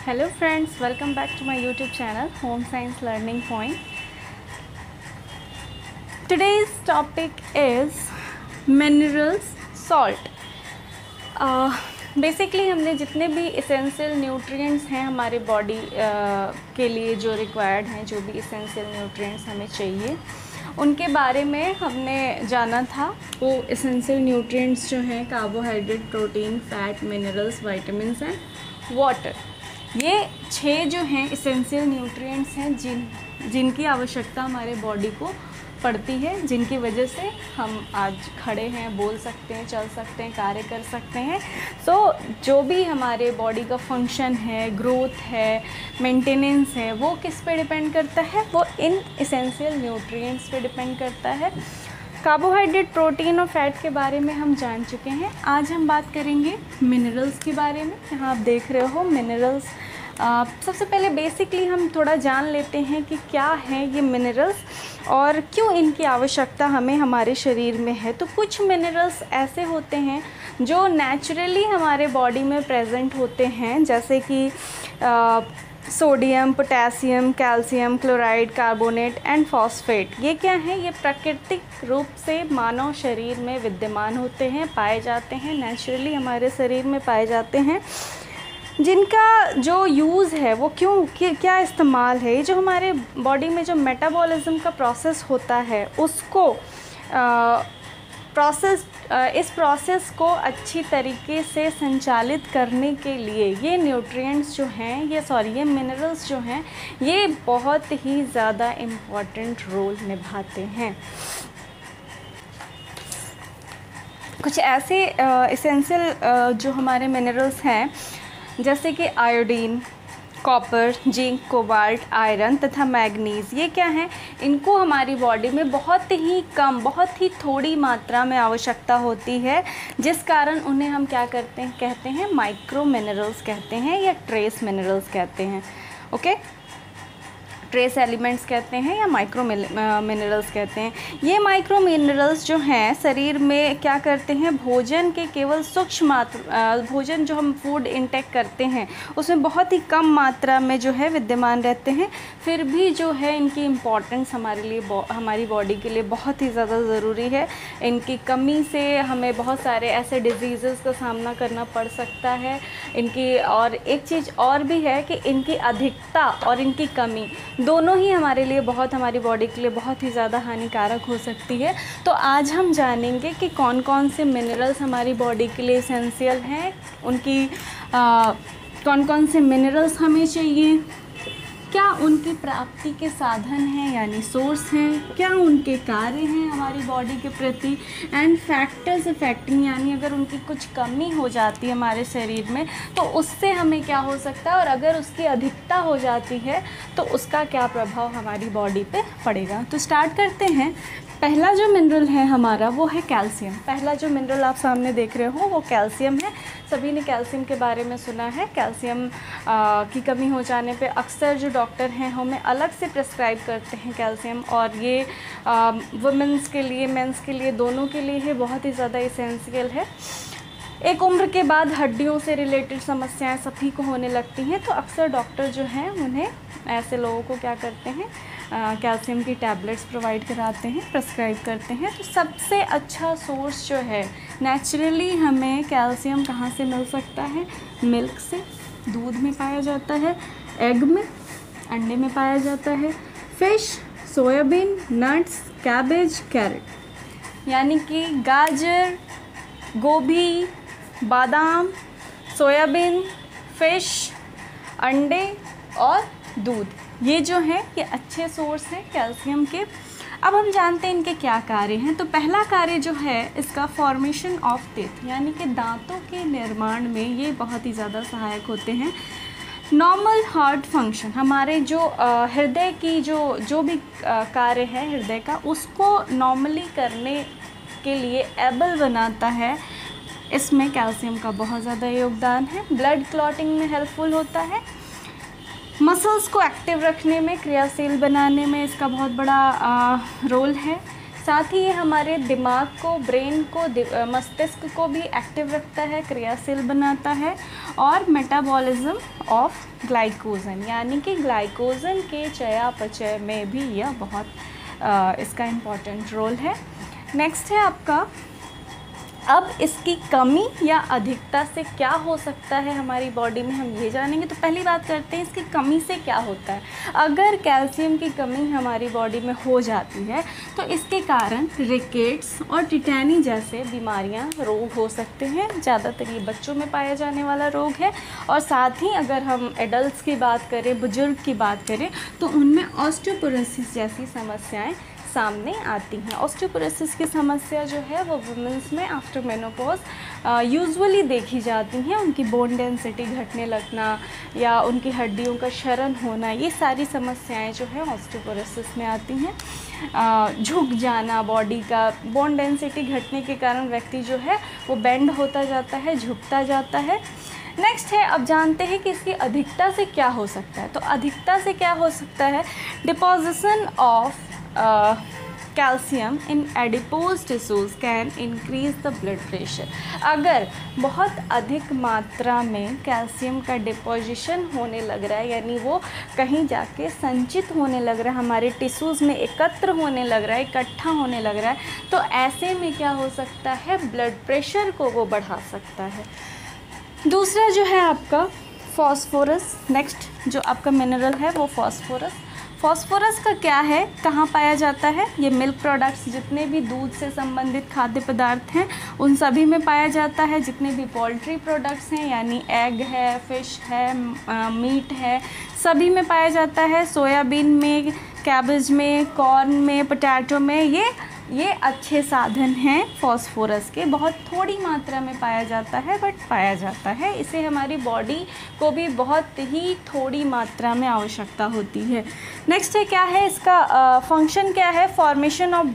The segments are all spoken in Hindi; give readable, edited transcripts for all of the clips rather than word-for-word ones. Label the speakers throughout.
Speaker 1: Hello friends, welcome back to my YouTube channel Home Science Learning Point. Today's topic is minerals, salt. Basically हमने जितने भी इसेंशियल न्यूट्रिएंट्स हैं हमारे बॉडी के लिए जो रिक्वायर्ड हैं, जो भी इसेंशियल न्यूट्रिएंट्स हमें चाहिए उनके बारे में हमने जाना था। वो इसेंशियल न्यूट्रिएंट्स जो हैं carbohydrate, protein, fat, minerals, vitamins and water. ये 6 जो हैं इसेंशियल न्यूट्रिएंट्स हैं जिनकी आवश्यकता हमारे बॉडी को पड़ती है, जिनकी वजह से हम आज खड़े हैं, बोल सकते हैं, चल सकते हैं, कार्य कर सकते हैं। जो भी हमारे बॉडी का फंक्शन है, ग्रोथ है, मेंटेनेंस है, वो किस पे डिपेंड करता है? वो इन इसेंशियल न्यूट्रिएंट्स पे डिपेंड करता है। कार्बोहाइड्रेट, प्रोटीन और फैट के बारे में हम जान चुके हैं। आज हम बात करेंगे मिनरल्स के बारे में। यहाँ आप देख रहे हो मिनरल्स। सबसे पहले बेसिकली हम थोड़ा जान लेते हैं कि क्या है ये मिनरल्स और क्यों इनकी आवश्यकता हमें हमारे शरीर में है। तो कुछ मिनरल्स ऐसे होते हैं जो नेचुरली हमारे बॉडी में प्रेजेंट होते हैं, जैसे कि sodium, potassium, calcium, chloride, carbonate and phosphate. ये क्या है? ये प्राकृतिक रूप से मानव शरीर में विद्यमान होते हैं, पाए जाते हैं, नेचुरली हमारे शरीर में पाए जाते हैं। जिनका जो यूज़ है वो क्या इस्तेमाल है, ये जो हमारे बॉडी में जो मेटाबॉलिज्म का प्रोसेस होता है उसको इस प्रोसेस को अच्छी तरीके से संचालित करने के लिए ये न्यूट्रिएंट्स जो हैं ये मिनरल्स जो हैं ये बहुत ही ज़्यादा इम्पॉर्टेंट रोल निभाते हैं। कुछ ऐसे इसेंशियल जो हमारे मिनरल्स हैं जैसे कि iodine, copper, zinc, cobalt, iron तथा मैग्नीज़। ये क्या है? इनको हमारी बॉडी में बहुत ही थोड़ी मात्रा में आवश्यकता होती है, जिस कारण उन्हें हम क्या कहते हैं माइक्रो मिनरल्स कहते हैं या ट्रेस मिनरल्स कहते हैं। ओके, ट्रेस एलिमेंट्स कहते हैं या माइक्रो मिनरल्स कहते हैं। ये माइक्रो मिनरल्स जो हैं शरीर में क्या करते हैं, भोजन के केवल सूक्ष्म मात्रा, भोजन जो हम फूड इंटेक करते हैं उसमें बहुत ही कम मात्रा में जो है विद्यमान रहते हैं। फिर भी जो है इनकी इम्पॉर्टेंस हमारी बॉडी के लिए बहुत ही ज़्यादा ज़रूरी है। इनकी कमी से हमें बहुत सारे ऐसे डिजीज़ का सामना करना पड़ सकता है। और एक चीज़ और भी है कि इनकी अधिकता और इनकी कमी दोनों ही हमारी बॉडी के लिए बहुत ही ज़्यादा हानिकारक हो सकती है। तो आज हम जानेंगे कि कौन कौन से मिनरल्स हमारी बॉडी के लिए एसेंशियल हैं, उनकी कौन कौन से मिनरल्स हमें चाहिए, क्या उनकी प्राप्ति के साधन हैं यानी सोर्स हैं, क्या उनके कार्य हैं हमारी बॉडी के प्रति, एंड फैक्टर्स अफेक्टिंग यानी अगर उनकी कुछ कमी हो जाती है हमारे शरीर में तो उससे हमें क्या हो सकता है, और अगर उसकी अधिकता हो जाती है तो उसका क्या प्रभाव हमारी बॉडी पे पड़ेगा। तो स्टार्ट करते हैं। पहला जो मिनरल है हमारा वो है कैल्शियम। पहला जो मिनरल आप सामने देख रहे हो वो कैल्शियम है। सभी ने कैल्शियम के बारे में सुना है। कैल्शियम की कमी हो जाने पे अक्सर जो डॉक्टर हैं हमें अलग से प्रिस्क्राइब करते हैं कैल्शियम, और ये वुमेंस के लिए, मेंस के लिए, दोनों के लिए है बहुत ही ज़्यादा इसेंशियल है। एक उम्र के बाद हड्डियों से रिलेटेड समस्याएं सभी को होने लगती हैं, तो अक्सर डॉक्टर जो हैं उन्हें ऐसे लोगों को क्या करते हैं कैल्शियम की टैबलेट्स प्रोवाइड कराते हैं, प्रिस्क्राइब करते हैं। तो सबसे अच्छा सोर्स जो है नेचुरली हमें कैल्शियम कहाँ से मिल सकता है? मिल्क से, दूध में पाया जाता है, एग में, अंडे में पाया जाता है, fish, soybean, nuts, cabbage, carrot यानी कि गाजर, गोभी, बादाम, सोयाबीन, फिश, अंडे और दूध, ये जो है ये अच्छे सोर्स हैं कैल्शियम के। अब हम जानते हैं इनके क्या कार्य हैं। तो पहला कार्य जो है इसका फॉर्मेशन ऑफ टीथ यानी कि दांतों के निर्माण में ये बहुत ही ज़्यादा सहायक होते हैं। नॉर्मल हार्ट फंक्शन, हमारे जो हृदय की जो भी कार्य है हृदय का, उसको नॉर्मली करने के लिए एबल बनाता है। इसमें कैल्शियम का बहुत ज़्यादा योगदान है। ब्लड क्लॉटिंग में हेल्पफुल होता है। मसल्स को एक्टिव रखने में, क्रियाशील बनाने में इसका बहुत बड़ा रोल है। साथ ही ये हमारे दिमाग को, ब्रेन को, मस्तिष्क को भी एक्टिव रखता है, क्रियाशील बनाता है। और मेटाबॉलिज्म ऑफ ग्लाइकोजन, यानी कि ग्लाइकोजन के चयापचय में भी यह बहुत इसका इम्पॉर्टेंट रोल है। नेक्स्ट है आपका, अब इसकी कमी या अधिकता से क्या हो सकता है हमारी बॉडी में, हम ये जानेंगे। तो पहली बात करते हैं इसकी कमी से क्या होता है। अगर कैल्शियम की कमी हमारी बॉडी में हो जाती है तो इसके कारण रिकेट्स और टिटैनी जैसे बीमारियां, रोग हो सकते हैं। ज़्यादातर ये बच्चों में पाया जाने वाला रोग है। और साथ ही अगर हम एडल्ट्स की बात करें, बुजुर्ग की बात करें, तो उनमें ऑस्टियोपोरोसिस जैसी समस्याएँ सामने आती हैं। ऑस्टियोपोरोसिस की समस्या जो है वो वुमेंस में आफ्टर मेनोपॉज यूजुअली देखी जाती हैं। उनकी बोन डेंसिटी घटने लगना या उनकी हड्डियों का क्षरण होना, ये सारी समस्याएं जो है ऑस्टियोपोरोसिस में आती हैं। झुक जाना बॉडी का, बोन डेंसिटी घटने के कारण व्यक्ति जो है वो बेंड होता जाता है, झुकता जाता है। नेक्स्ट है, अब जानते हैं कि इसकी अधिकता से क्या हो सकता है। तो अधिकता से क्या हो सकता है, deposition of calcium in adipose tissues can increase the blood pressure. अगर बहुत अधिक मात्रा में कैल्शियम का डिपोजिशन होने लग रहा है, यानी वो कहीं जाके संचित होने लग रहा है, हमारे टिश्यूज़ में एकत्र होने लग रहा है, इकट्ठा होने लग रहा है, तो ऐसे में क्या हो सकता है, ब्लड प्रेशर को वो बढ़ा सकता है। दूसरा जो है आपका फॉस्फोरस, नेक्स्ट जो आपका मिनरल है वो फॉस्फोरस। फॉस्फोरस का क्या है, कहाँ पाया जाता है, ये मिल्क प्रोडक्ट्स, जितने भी दूध से संबंधित खाद्य पदार्थ हैं उन सभी में पाया जाता है। जितने भी पोल्ट्री प्रोडक्ट्स हैं, यानी एग है, फिश है, मीट है, सभी में पाया जाता है। सोयाबीन में, कैबेज में, कॉर्न में, पोटैटो में, ये अच्छे साधन हैं फॉस्फोरस के। बहुत थोड़ी मात्रा में पाया जाता है, बट पाया जाता है। इसे हमारी बॉडी को भी बहुत ही थोड़ी मात्रा में आवश्यकता होती है। नेक्स्ट है, क्या है इसका फंक्शन, क्या है, फॉर्मेशन ऑफ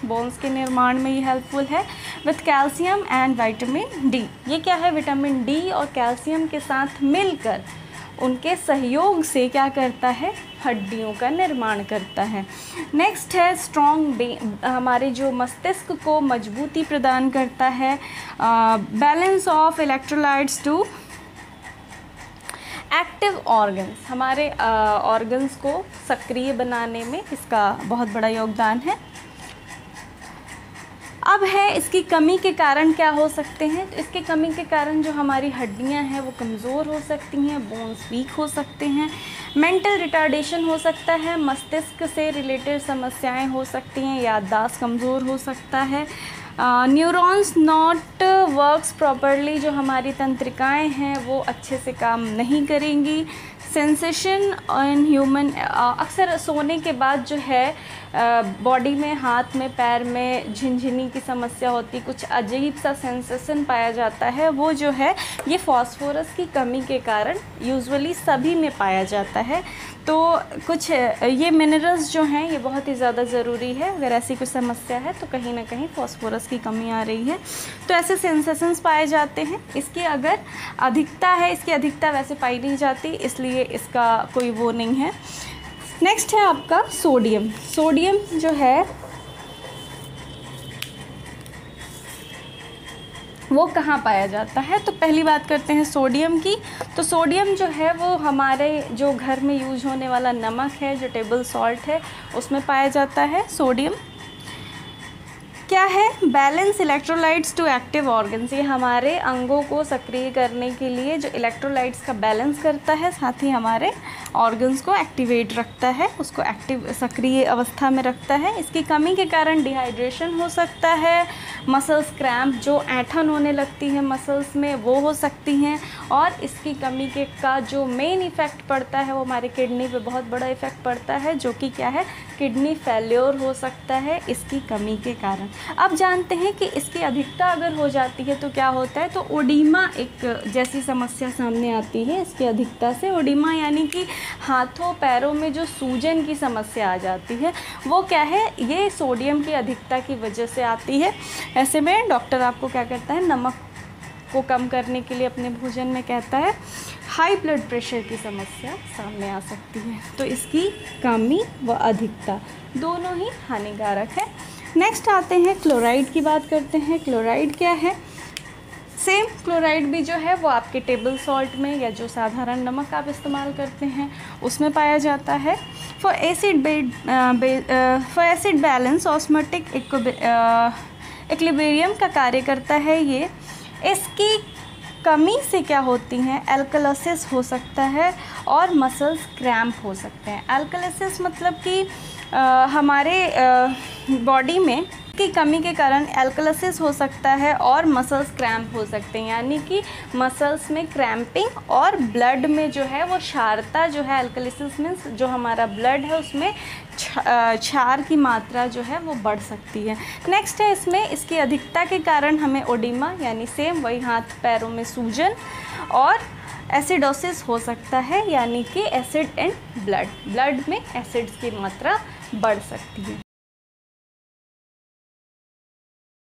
Speaker 1: बोन्स के निर्माण में ये हेल्पफुल है। With calcium and vitamin D, ये क्या है, विटामिन डी और कैल्शियम के साथ मिलकर उनके सहयोग से क्या करता है, हड्डियों का निर्माण करता है। नेक्स्ट है स्ट्रॉन्ग, हमारे जो मस्तिष्क को मजबूती प्रदान करता है। Balance of electrolytes to active organs, हमारे ऑर्गन्स को सक्रिय बनाने में इसका बहुत बड़ा योगदान है। अब है इसकी कमी के कारण क्या हो सकते हैं। तो इसकी कमी के कारण जो हमारी हड्डियां हैं वो कमज़ोर हो सकती हैं, बोन्स वीक हो सकते हैं, मेंटल रिटार्डेशन हो सकता है, मस्तिष्क से रिलेटेड समस्याएं हो सकती हैं, याददाश्त कमज़ोर हो सकता है, न्यूरॉन्स नॉट वर्क्स प्रॉपरली, जो हमारी तंत्रिकाएं हैं वो अच्छे से काम नहीं करेंगी। सेंसेशन इन ह्यूमन, अक्सर सोने के बाद जो है बॉडी में, हाथ में, पैर में झिनझिनी की समस्या होती, कुछ अजीब सा सेंसेशन पाया जाता है, वो जो है ये फॉस्फोरस की कमी के कारण यूजुअली सभी में पाया जाता है। तो कुछ ये मिनरल्स जो हैं ये बहुत ही ज़्यादा ज़रूरी है। अगर ऐसी कोई समस्या है तो कहीं ना कहीं फॉस्फोरस की कमी आ रही है, तो ऐसे सेंसेशंस पाए जाते हैं। इसकी अगर अधिकता है, इसकी अधिकता वैसे पाई नहीं जाती, इसलिए इसका कोई वो नहीं है। नेक्स्ट है आपका सोडियम। सोडियम जो है वो कहाँ पाया जाता है। तो पहली बात करते हैं सोडियम की। तो सोडियम जो है वो हमारे जो घर में यूज होने वाला नमक है, जो टेबल सॉल्ट है, उसमें पाया जाता है सोडियम। क्या है, balance electrolytes to active organs, ये हमारे अंगों को सक्रिय करने के लिए जो इलेक्ट्रोलाइट्स का बैलेंस करता है, साथ ही हमारे ऑर्गन्स को एक्टिवेट रखता है, उसको एक्टिव सक्रिय अवस्था में रखता है। इसकी कमी के कारण डिहाइड्रेशन हो सकता है, मसल्स क्रैम्प, जो ऐंठन होने लगती है मसल्स में, वो हो सकती हैं। और इसकी कमी के का जो मेन इफ़ेक्ट पड़ता है वो हमारे किडनी पे बहुत बड़ा इफ़ेक्ट पड़ता है, जो कि क्या है, किडनी फेल्योर हो सकता है इसकी कमी के कारण। अब जानते हैं कि इसकी अधिकता अगर हो जाती है तो क्या होता है। तो ओडिमा एक जैसी समस्या सामने आती है इसकी अधिकता से। ओडिमा यानी कि हाथों पैरों में जो सूजन की समस्या आ जाती है, वो क्या है, ये सोडियम की अधिकता की वजह से आती है। ऐसे में डॉक्टर आपको क्या करता है, नमक को कम करने के लिए अपने भोजन में कहता है। हाई ब्लड प्रेशर की समस्या सामने आ सकती है। तो इसकी कमी व अधिकता दोनों ही हानिकारक है। नेक्स्ट आते हैं क्लोराइड की बात करते हैं। क्लोराइड क्या है? सेम क्लोराइड भी जो है वो आपके टेबल सॉल्ट में या जो साधारण नमक आप इस्तेमाल करते हैं उसमें पाया जाता है। For acid balance osmotic equilibrium का कार्य करता है ये। इसकी कमी से क्या होती हैं? एल्कलिसिस हो सकता है और मसल्स क्रैम्प हो सकते हैं। एल्कलिसिस मतलब कि हमारे बॉडी में की कमी के कारण एल्कलिसिस हो सकता है और मसल्स क्रैम्प हो सकते हैं, यानी कि मसल्स में क्रैम्पिंग और ब्लड में जो है वो क्षारता जो है, एल्कलिसिस मीन्स जो हमारा ब्लड है उसमें क्षार की मात्रा जो है वो बढ़ सकती है। नेक्स्ट है इसमें इसकी अधिकता के कारण हमें ओडिमा यानी सेम वही हाथ पैरों में सूजन और एसिडोसिस हो सकता है, यानी कि एसिड एंड ब्लड में एसिड्स की मात्रा बढ़ सकती है।